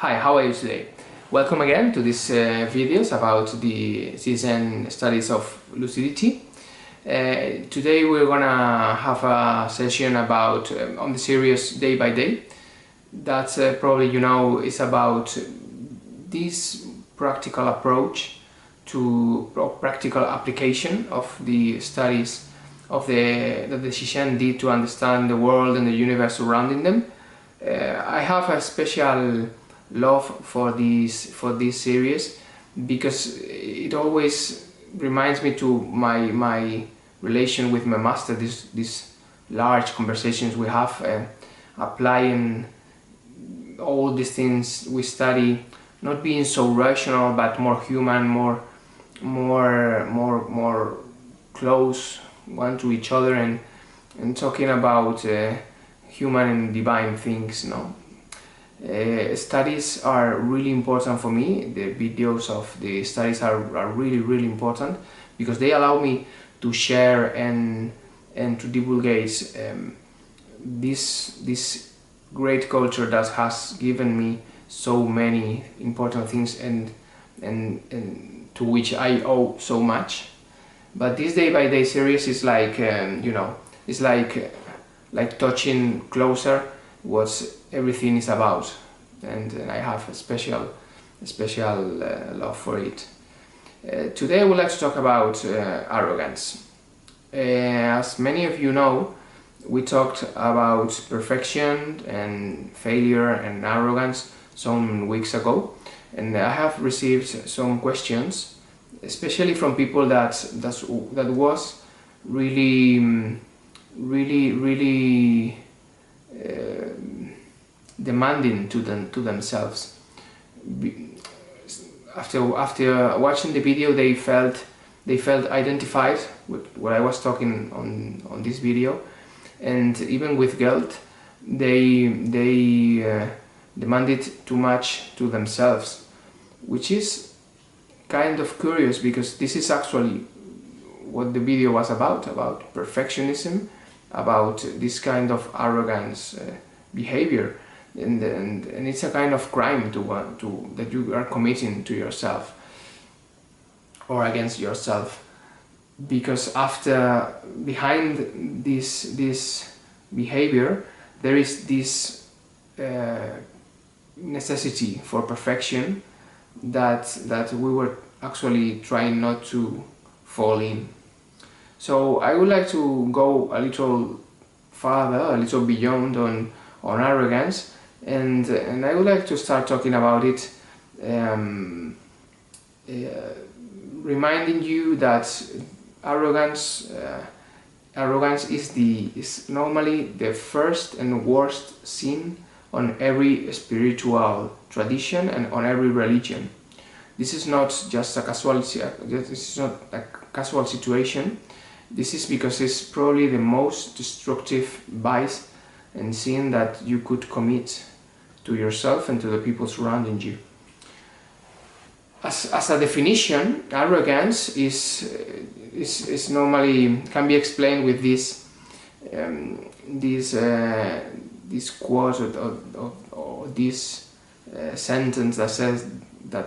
Hi, how are you today? Welcome again to these videos about the Shizen studies of lucidity. Today we're gonna have a session about on the series Day by Day. That probably you know is about this practical approach to practical application of the studies of that the Shizen did to understand the world and the universe surrounding them. I have a special love for this series because it always reminds me to my relation with my master. These large conversations we have, applying all these things we study, not being so rational but more human, more close one to each other, and talking about human and divine things. Studies are really important for me. The videos of the studies are really important because they allow me to share and to divulgate this great culture that has given me so many important things and to which I owe so much. But this day by day series is like it's like touching closer what everything is about, and I have a special love for it. Today I would like to talk about arrogance. As many of you know, we talked about perfection and failure and arrogance some weeks ago, and I have received some questions, especially from people that was really demanding to themselves. After watching the video, they felt identified with what I was talking on this video, and even with guilt, they demanded too much to themselves, which is kind of curious because this is actually what the video was about perfectionism, about this kind of arrogance behavior, and it's a kind of crime that you are committing to yourself or against yourself, because behind this behavior there is this necessity for perfection that we were actually trying not to fall in. So I would like to go a little farther, a little beyond on arrogance, and I would like to start talking about it, reminding you that arrogance is normally the first and worst sin on every spiritual tradition and on every religion. This is not just a casualty. This is not a casual situation. This is because it's probably the most destructive vice and sin that you could commit to yourself and to the people surrounding you. As a definition, arrogance is normally can be explained with this quote or this sentence that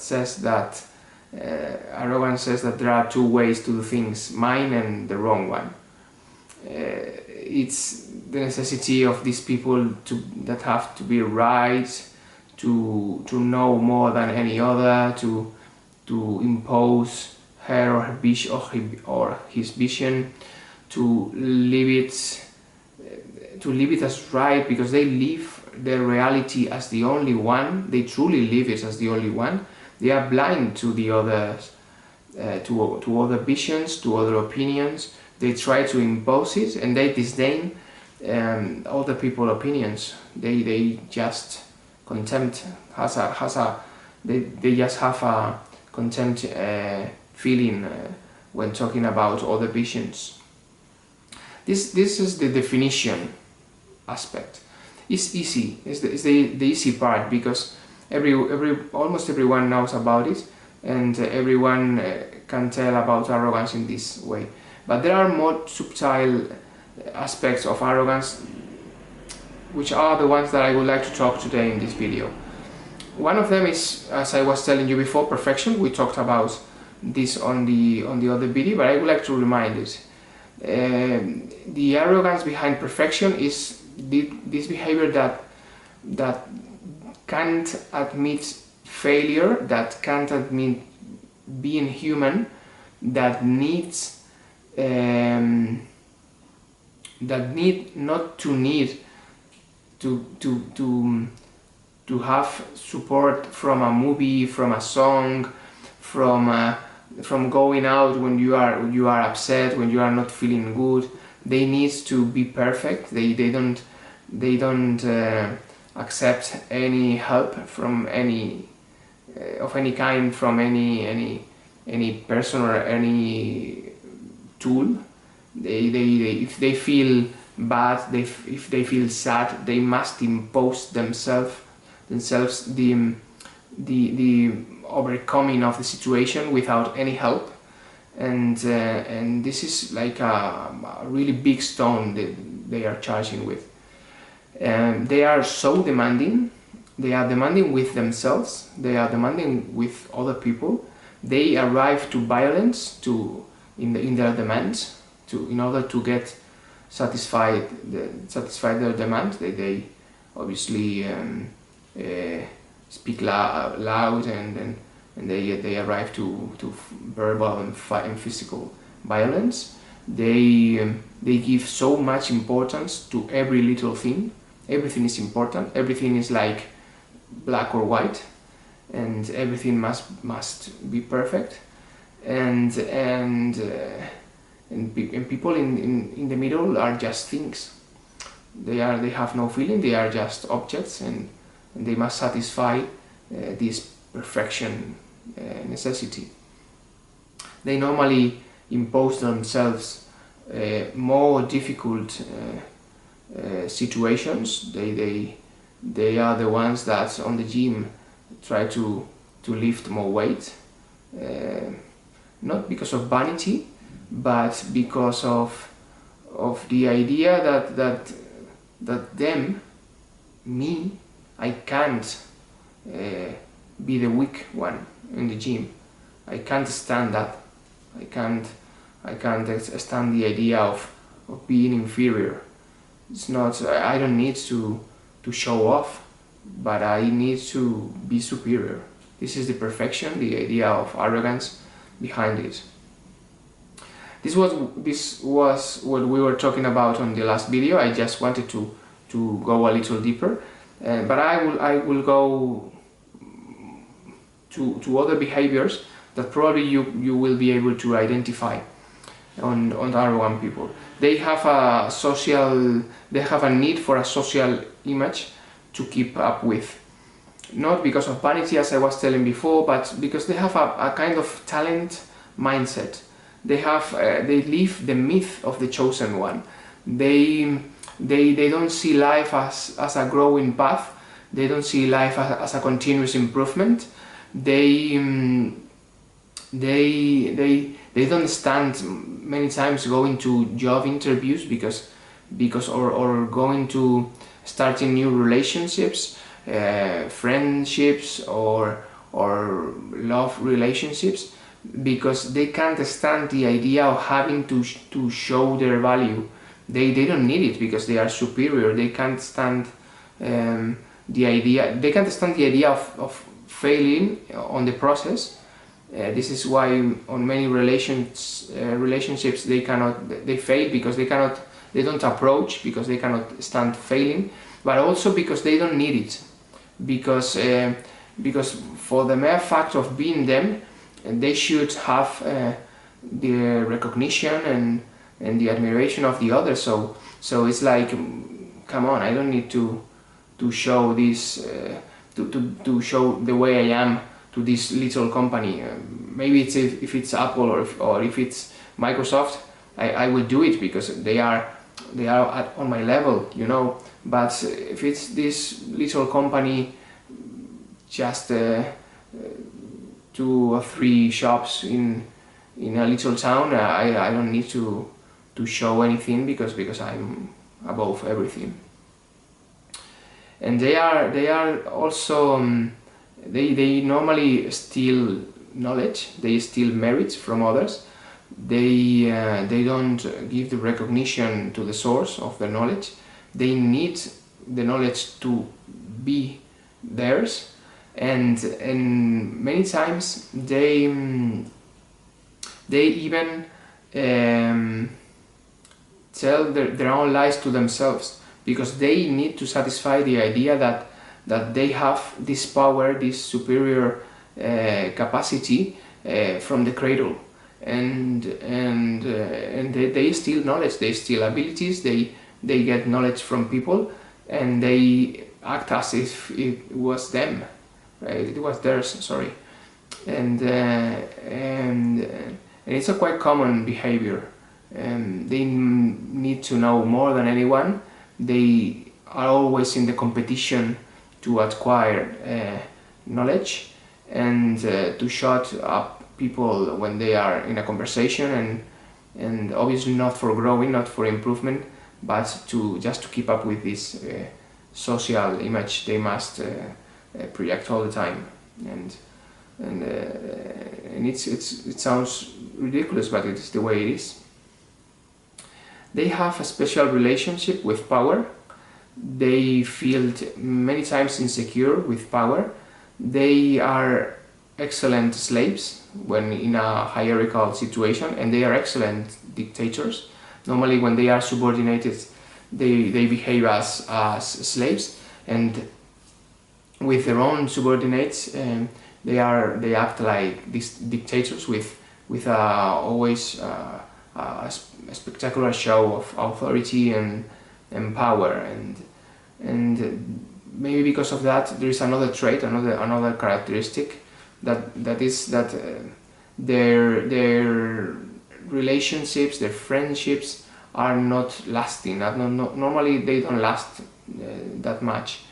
says that arrogance says that there are two ways to do things, mine and the wrong one. It's the necessity of these people that have to be right, to know more than any other, to impose her or her vision or his vision, to live it as right, because they live their reality as the only one. They truly live it as the only one. They are blind to the others, to other visions, to other opinions. They try to impose it, and they disdain other people's opinions. They just contempt they just have a contempt feeling when talking about other visions. This is the definition aspect. It's easy. It's the easy part, because almost everyone knows about it, and everyone can tell about arrogance in this way. But there are more subtle aspects of arrogance, which are the ones that I would like to talk today in this video. One of them is, as I was telling you before, perfection. We talked about this on the other video, but I would like to remind it. The arrogance behind perfection is this behavior that can't admit failure, that can't admit being human, that needs not to need to have support from a movie, from a song, from going out when you are upset, when you are not feeling good. They need to be perfect. They don't accept any help from any of any kind, from any person or any tool. They if they feel bad, if they feel sad, they must impose themselves the overcoming of the situation without any help, and this is like a really big stone that they are charging with. They are so demanding. They are demanding with themselves. They are demanding with other people. They arrive to violence in their demands in order to get satisfy their demands. They obviously speak loud and they arrive to verbal and physical violence. They give so much importance to every little thing. Everything is important. Everything is like black or white, and everything must be perfect. And people in the middle are just things. They have no feeling. They are just objects, and they must satisfy this perfection necessity. They normally impose themselves more difficult situations. They are the ones that on the gym try to lift more weight, not because of vanity, but because of the idea that me, I can't be the weak one in the gym. I can't stand that. I can't stand the idea of being inferior. It's not. I don't need to show off, but I need to be superior. This is the perfection, the idea of arrogance behind it. This was what we were talking about on the last video. I just wanted to go a little deeper, but I will go to other behaviors that probably you will be able to identify on arrogant people. They have a need for a social image to keep up with, not because of vanity, as I was telling before, but because they have a kind of talent mindset. They live the myth of the chosen one. They don't see life as a growing path. They don't see life as a continuous improvement. They don't stand many times going to job interviews because or going to starting new relationships, friendships or love relationships, because they can't stand the idea of having to show their value. They don't need it because they are superior. They can't stand the idea of failing on the process. This is why on many relationships they fail because they don't approach, because they cannot stand failing, but also because they don't need it, because for the mere fact of being them, they should have the recognition and the admiration of the others. So it's like, come on, I don't need to show this to show the way I am to this little company. Maybe it's if it's Apple or if it's Microsoft, I will do it because they are on my level, you know. But if it's this little company, just 2 or 3 shops in a little town, I don't need to show anything because I'm above everything. And they are also they normally steal knowledge, they steal merits from others. They don't give the recognition to the source of the knowledge. They need the knowledge to be theirs, and many times they even tell their own lies to themselves, because they need to satisfy the idea that they have this power, this superior capacity from the cradle, and they steal knowledge, they steal abilities, they get knowledge from people, and they act as if it was them, right? It was theirs, sorry, and it's a quite common behavior. They need to know more than anyone. They are always in the competition to acquire knowledge, and to shut up people when they are in a conversation, and obviously not for growing, not for improvement, but just to keep up with this social image they must project all the time. And it sounds ridiculous, but it's the way it is. They have a special relationship with power. They feel many times insecure with power. They are excellent slaves when in a hierarchical situation, and they are excellent dictators. Normally when they are subordinated, they behave as slaves, and with their own subordinates they act like these dictators with always a spectacular show of authority and power, and maybe because of that there is another trait, another characteristic, that is that their relationships, their friendships are not lasting. Normally they don't last that much,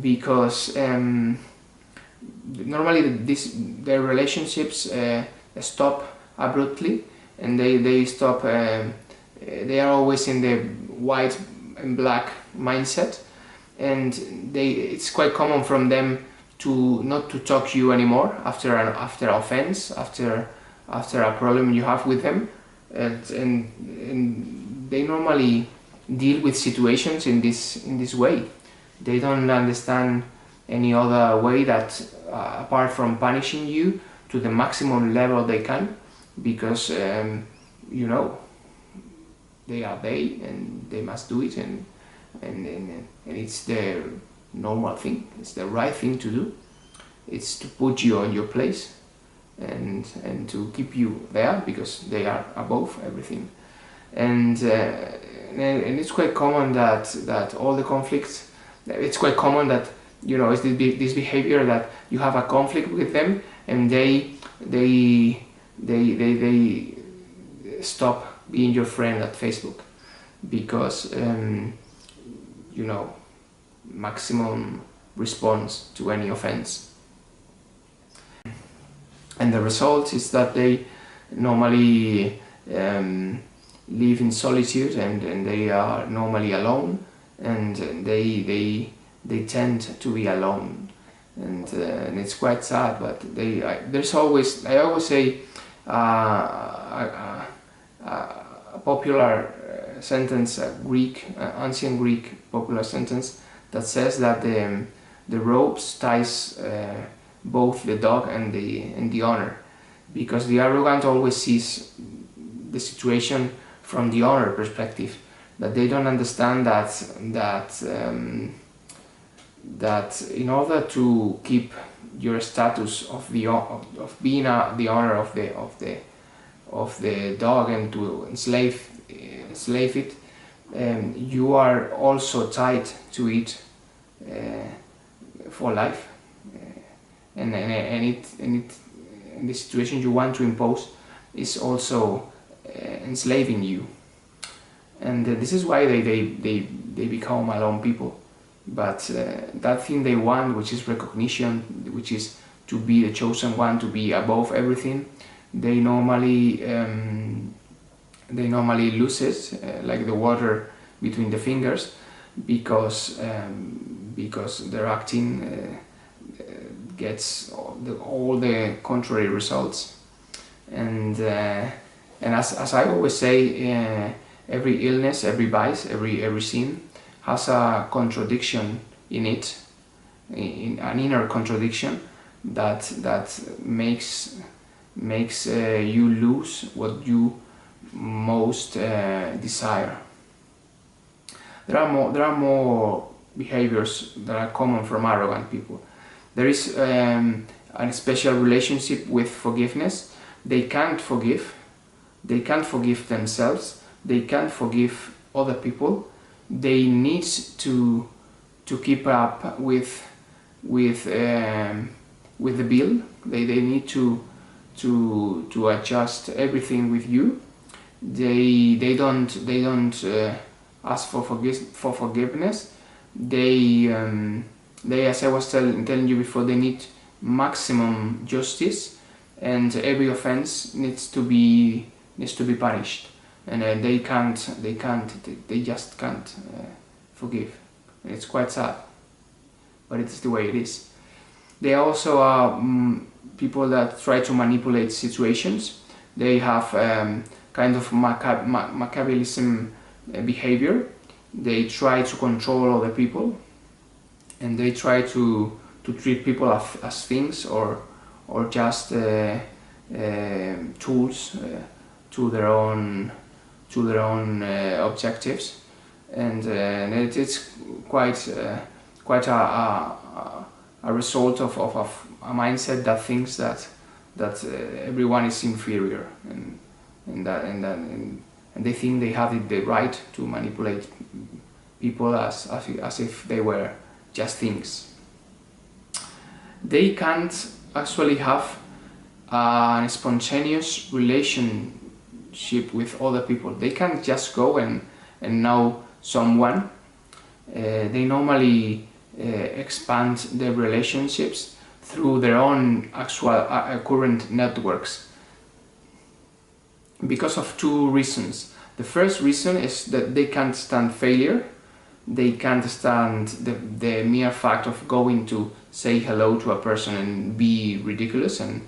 because normally their relationships stop abruptly, and they stop. They are always in the white and black mindset, and it's quite common from them to not to talk to you anymore after offense, after a problem you have with them, and they normally deal with situations in this way. They don't understand any other way that apart from punishing you to the maximum level they can, because you know, they are and they must do it, and it's their normal thing, it's the right thing to do. It's to put you on your place and to keep you there, because they are above everything. And it's quite common that all the conflicts, it's quite common that, you know, it's this behavior that you have a conflict with them, and they stop being your friend at Facebook, because you know, maximum response to any offense. And the result is that they normally live in solitude, and they are normally alone, and they tend to be alone, and it's quite sad. But there's always, I always say, a popular sentence, a Greek, ancient Greek popular sentence that says that the ropes ties both the dog and the owner, because the arrogant always sees the situation from the owner perspective, that they don't understand that in order to keep your status of being the owner of the dog, and to enslave it, you are also tied to it for life. And the situation you want to impose is also enslaving you, and this is why they become alone people. But that thing they want, which is recognition, which is to be the chosen one, to be above everything, they normally lose it, like the water between the fingers, because they're acting gets all the contrary results. And as I always say, every illness, every vice, every sin has a contradiction in it, in an inner contradiction that makes you lose what you most desire. There are more behaviors that are common from arrogant people. There is a special relationship with forgiveness. They can't forgive. They can't forgive themselves. They can't forgive other people. They need to keep up with the bill. They need to adjust everything with you. They don't ask for forgiveness. They, as I was telling you before, they need maximum justice, and every offense needs to be punished. And they just can't forgive. And it's quite sad, but it's the way it is. They also are people that try to manipulate situations. They have kind of Machiavellism behavior. They try to control other people, and they try to treat people as things or just tools to their own objectives, and it's quite a result of a mindset that thinks that everyone is inferior, and they think they have the right to manipulate people as if they were just things. They can't actually have a spontaneous relationship with other people. They can't just go and know someone. They normally expand their relationships through their own actual current networks, because of two reasons. The first reason is that they can't stand failure. They can't stand the mere fact of going to say hello to a person and be ridiculous and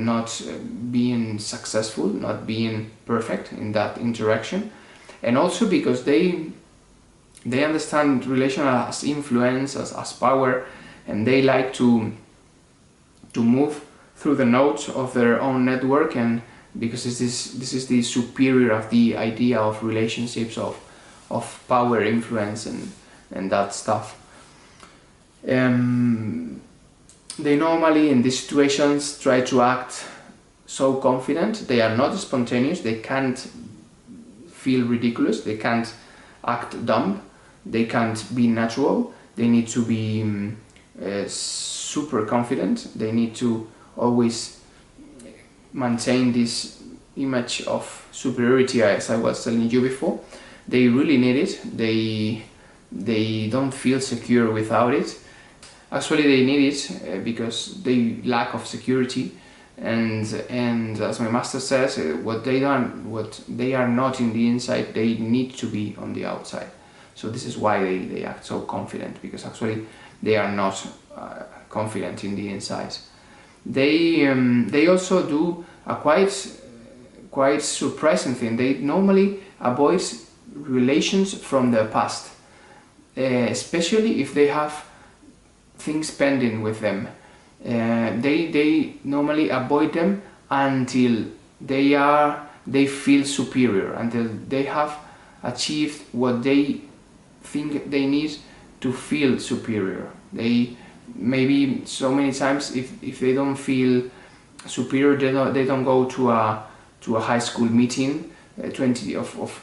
not being successful, not being perfect in that interaction. And also because they understand relation as influence, as power, and they like to move through the nodes of their own network, and because this is the superior of the idea of relationships, of power, influence, and that stuff. They normally in these situations try to act so confident. They are not spontaneous. They can't feel ridiculous. They can't act dumb. They can't be natural. They need to be super confident. They need to always maintain this image of superiority, as I was telling you before. They really need it. They don't feel secure without it. Actually, they need it because they lack of security, and as my master says, what they are not in the inside, they need to be on the outside. So this is why they act so confident, because actually they are not confident in the inside. They also do a quite surprising thing. They normally avoid relations from their past, especially if they have things pending with them. They normally avoid them until they feel superior, until they have achieved what they think they need to feel superior. They maybe so many times, if they don't feel superior, they don't go to a high school meeting 20 of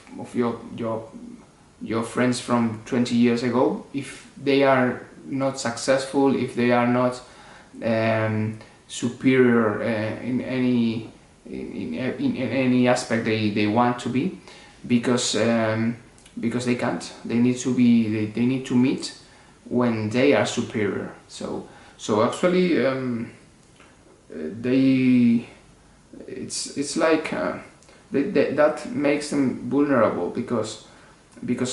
your friends from 20 years ago. If they are not successful, if they are not superior in any aspect they want to be, because they can't. They need to be. They need to meet when they are superior. So actually, it's like that makes them vulnerable, because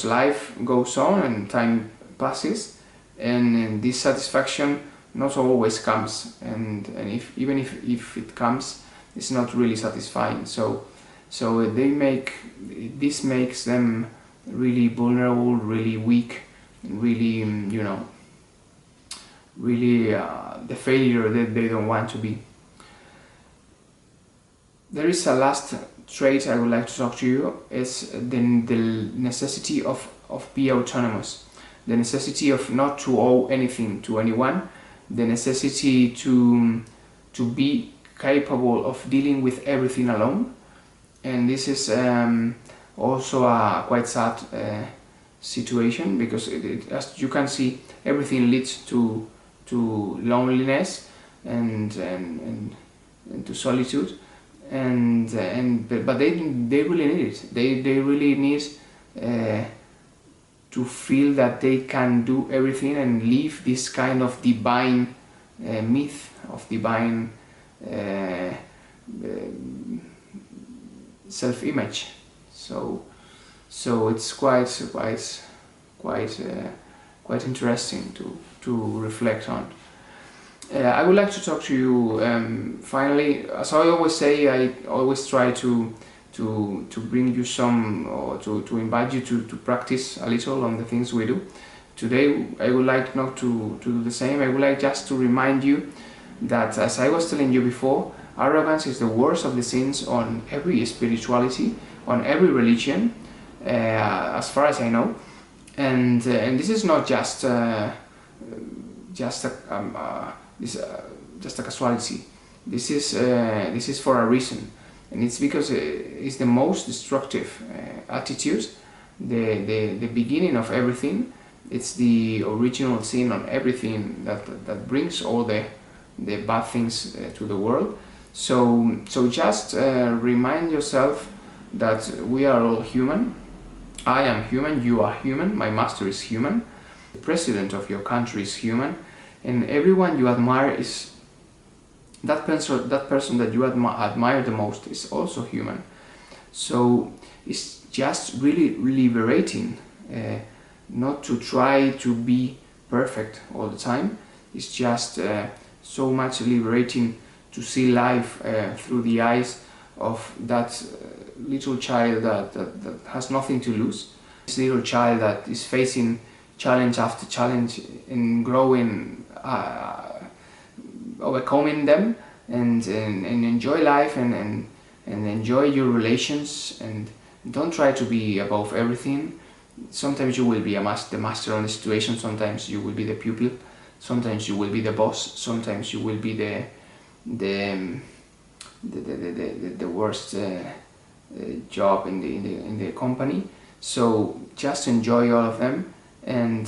life goes on and time passes, and dissatisfaction not always comes, and even if it comes, it's not really satisfying. So this makes them really vulnerable, really weak, really really the failure that they don't want to be. There is a last trait I would like to talk to you. Is the necessity of be autonomous, the necessity of not to owe anything to anyone, the necessity to be capable of dealing with everything alone. And this is also a quite sad situation, because as you can see, everything leads to loneliness and to solitude, but they really need it. They really need to feel that they can do everything and live this kind of divine myth of divine self-image. So it's quite interesting to reflect on. I would like to talk to you finally. As I always say, I always try to bring you some, or to invite you to practice a little on the things we do. Today I would like not to do the same. I would like just to remind you that, as I was telling you before, arrogance is the worst of the sins on every spirituality, on every religion, as far as I know. And this is not just a casualty. This is for a reason, and it's because it's the most destructive attitude, the beginning of everything. It's the original sin on everything that brings all the bad things to the world. So just remind yourself that we are all human. I am human, you are human, my master is human, the president of your country is human, and everyone you admire is that person that you admire the most is also human. So it's just really liberating not to try to be perfect all the time. It's just so much liberating to see life through the eyes of that little child that has nothing to lose. This little child that is facing challenge after challenge and growing, overcoming them, and enjoy life and enjoy your relations, and don't try to be above everything. Sometimes you will be the master on the situation, sometimes you will be the pupil, sometimes you will be the boss, sometimes you will be the worst job in the company. So just enjoy all of them and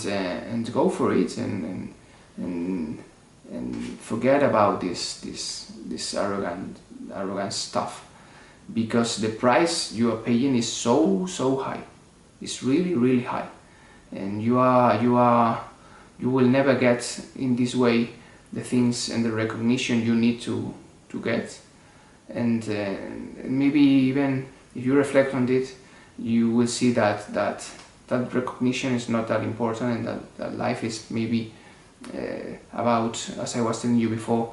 go for it, and forget about this arrogant stuff, because the price you are paying is so high. It's really high, and you will never get in this way the things and the recognition you need to get. And maybe even if you reflect on it, you will see that recognition is not that important, and that life is maybe about, as I was telling you before,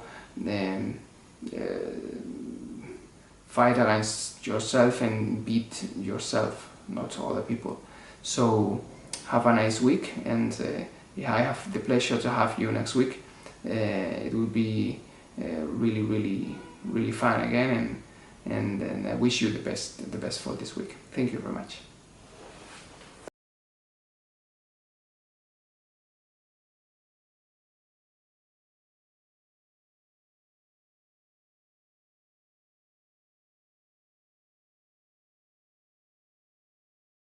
fight against yourself and beat yourself, not other people. So have a nice week, and yeah, I have the pleasure to have you next week. It will be really fun again, and I wish you the best for this week. Thank you very much.